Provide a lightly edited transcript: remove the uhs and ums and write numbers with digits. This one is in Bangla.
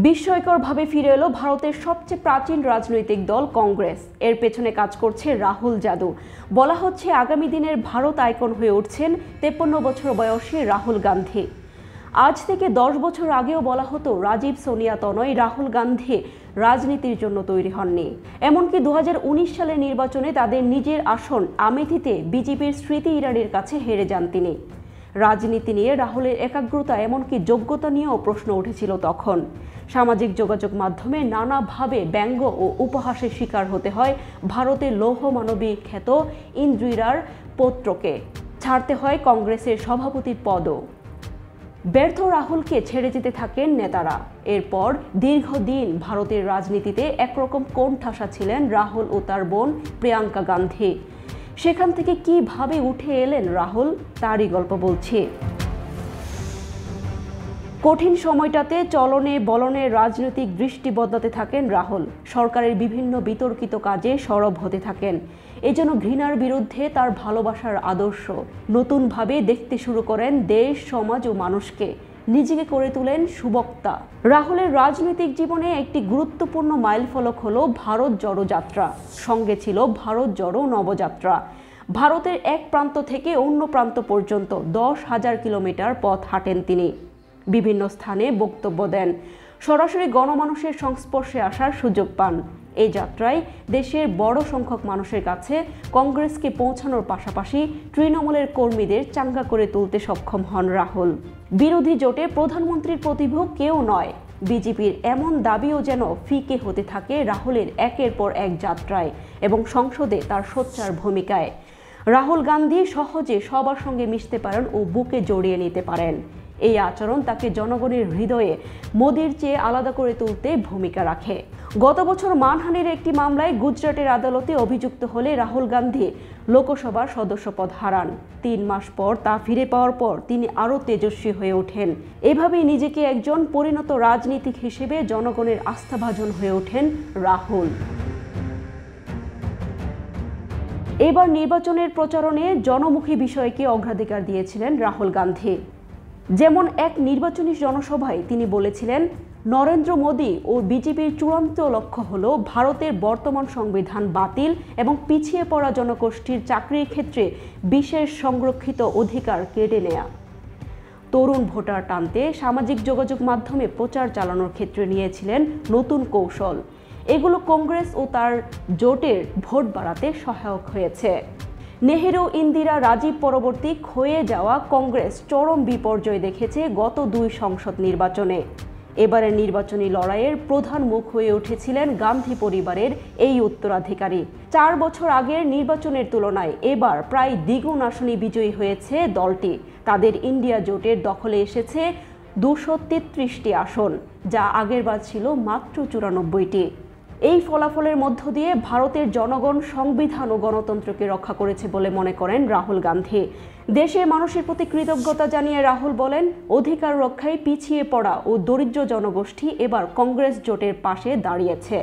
বিস্ময়করভাবে ফিরে এলো ভারতের সবচেয়ে প্রাচীন রাজনৈতিক দল কংগ্রেস। এর পেছনে কাজ করছে রাহুল জাদু। বলা হচ্ছে আগামী দিনের ভারত আইকন হয়ে উঠছেন 53 বছর বয়সী রাহুল গান্ধী। আজ থেকে 10 বছর আগেও বলা হতো রাজীব সোনিয়া তনয় রাহুল গান্ধী রাজনীতির জন্য তৈরি হননি। এমনকি 2019 সালের নির্বাচনে তাদের নিজের আসন আমেথিতে বিজেপির স্মৃতি ইরানির কাছে হেরে যান তিনি। রাজনীতি নিয়ে রাহুলের একাগ্রতা এমনকি যোগ্যতা নিয়েও প্রশ্ন উঠেছিল তখন। সামাজিক যোগাযোগ মাধ্যমে নানাভাবে ব্যঙ্গ ও উপহাসের শিকার হতে হয় ভারতের লৌহ মানবী খ্যাত ইন্দিরার পৌত্রকে। ছাড়তে হয় কংগ্রেসের সভাপতির পদও। ব্যর্থ রাহুলকে ছেড়ে যেতে থাকেন নেতারা। এরপর দীর্ঘদিন ভারতের রাজনীতিতে একরকম কোণঠাসা ছিলেন রাহুল ও তার বোন প্রিয়াঙ্কা গান্ধী। সেখান থেকে কিভাবে উঠে এলেন রাহুল, তারই গল্প বলছি। কঠিন সময়টাতে চলনে বলনে রাজনৈতিক দৃষ্টি বদলাতে থাকেন রাহুল। সরকারের বিভিন্ন বিতর্কিত কাজে সরব হতে থাকেন। এজন্য ঘৃণার বিরুদ্ধে তার ভালোবাসার আদর্শ নতুনভাবে দেখতে শুরু করেন দেশ, সমাজ ও মানুষকে। নিজেকে করে তোলেন সুবক্তা। রাহুলের রাজনৈতিক জীবনে একটি গুরুত্বপূর্ণ মাইলফলক হলো ভারত জড়ো যাত্রা। সঙ্গে ছিল ভারত জড়ো নবযাত্রা। ভারতের এক প্রান্ত থেকে অন্য প্রান্ত পর্যন্ত 10,000 কিলোমিটার পথ হাঁটেন তিনি। বিভিন্ন স্থানে বক্তব্য দেন, সরাসরি গণমানুষের সংস্পর্শে আসার সুযোগ পান। এই যাত্রায় দেশের বড় সংখ্যক মানুষের কাছে কংগ্রেসকে পৌঁছানোর পাশাপাশি তৃণমূলের কর্মীদের চাঙ্গা করে তুলতে সক্ষম হন রাহুল। বিরোধী জোটে প্রধানমন্ত্রীর প্রতিভূ কেউ নয়। বিজেপির এমন দাবিও যেন ফিকে হতে থাকে রাহুলের একের পর এক যাত্রায় এবং সংসদে তার সোচ্চার ভূমিকায়। রাহুল গান্ধী সহজে সবার সঙ্গে মিশতে পারেন ও বুকে জড়িয়ে নিতে পারেন। এই আচরণ তাকে জনগণের হৃদয়ে মোদির চেয়ে আলাদা করে তুলতে ভূমিকা রাখে। গত বছর মানহানির একটি মামলায় গুজরাটের আদালতে অভিযুক্ত হলে রাহুল গান্ধী লোকসভার সদস্যপদ হারান। 3 মাস পর তা ফিরে পাওয়ার পর তিনি আরও তেজস্বী হয়ে ওঠেন। এভাবেই নিজেকে একজন পরিণত রাজনীতিক হিসেবে জনগণের আস্থাভাজন হয়ে ওঠেন রাহুল। এবার নির্বাচনের প্রচারণে জনমুখী বিষয়কে অগ্রাধিকার দিয়েছিলেন রাহুল গান্ধী। যেমন এক নির্বাচনী জনসভায় তিনি বলেছিলেন, নরেন্দ্র মোদী ও বিজেপির চূড়ান্ত লক্ষ্য হল ভারতের বর্তমান সংবিধান বাতিল এবং পিছিয়ে পড়া জনগোষ্ঠীর চাকরির ক্ষেত্রে বিশেষ সংরক্ষিত অধিকার কেড়ে নেয়া। তরুণ ভোটার টানতে সামাজিক যোগাযোগ মাধ্যমে প্রচার চালানোর ক্ষেত্রে নিয়েছিলেন নতুন কৌশল। এগুলো কংগ্রেস ও তার জোটের ভোট বাড়াতে সহায়ক হয়েছে। নেহেরু, ইন্দিরা, রাজীব পরবর্তী ক্ষয়ে যাওয়া কংগ্রেস চরম বিপর্যয় দেখেছে গত 2 সংসদ নির্বাচনে। এবারের নির্বাচনী লড়াইয়ের প্রধান মুখ হয়ে উঠেছিলেন গান্ধী পরিবারের এই উত্তরাধিকারী। 4 বছর আগের নির্বাচনের তুলনায় এবার প্রায় দ্বিগুণ আসনে বিজয়ী হয়েছে দলটি। তাদের ইন্ডিয়া জোটের দখলে এসেছে 233টি আসন, যা আগেরবার ছিল মাত্র 94টি। এই ফলাফলের মধ্য দিয়ে ভারতের জনগণ সংবিধান ও গণতন্ত্রকে রক্ষা করেছে বলে মনে করেন রাহুল গান্ধী। দেশের মানুষের প্রতি কৃতজ্ঞতা জানিয়ে রাহুল বলেন, অধিকার রক্ষায় পিছিয়ে পড়া ও দরিদ্র জনগোষ্ঠী এবার কংগ্রেস জোটের পাশে দাঁড়িয়েছে।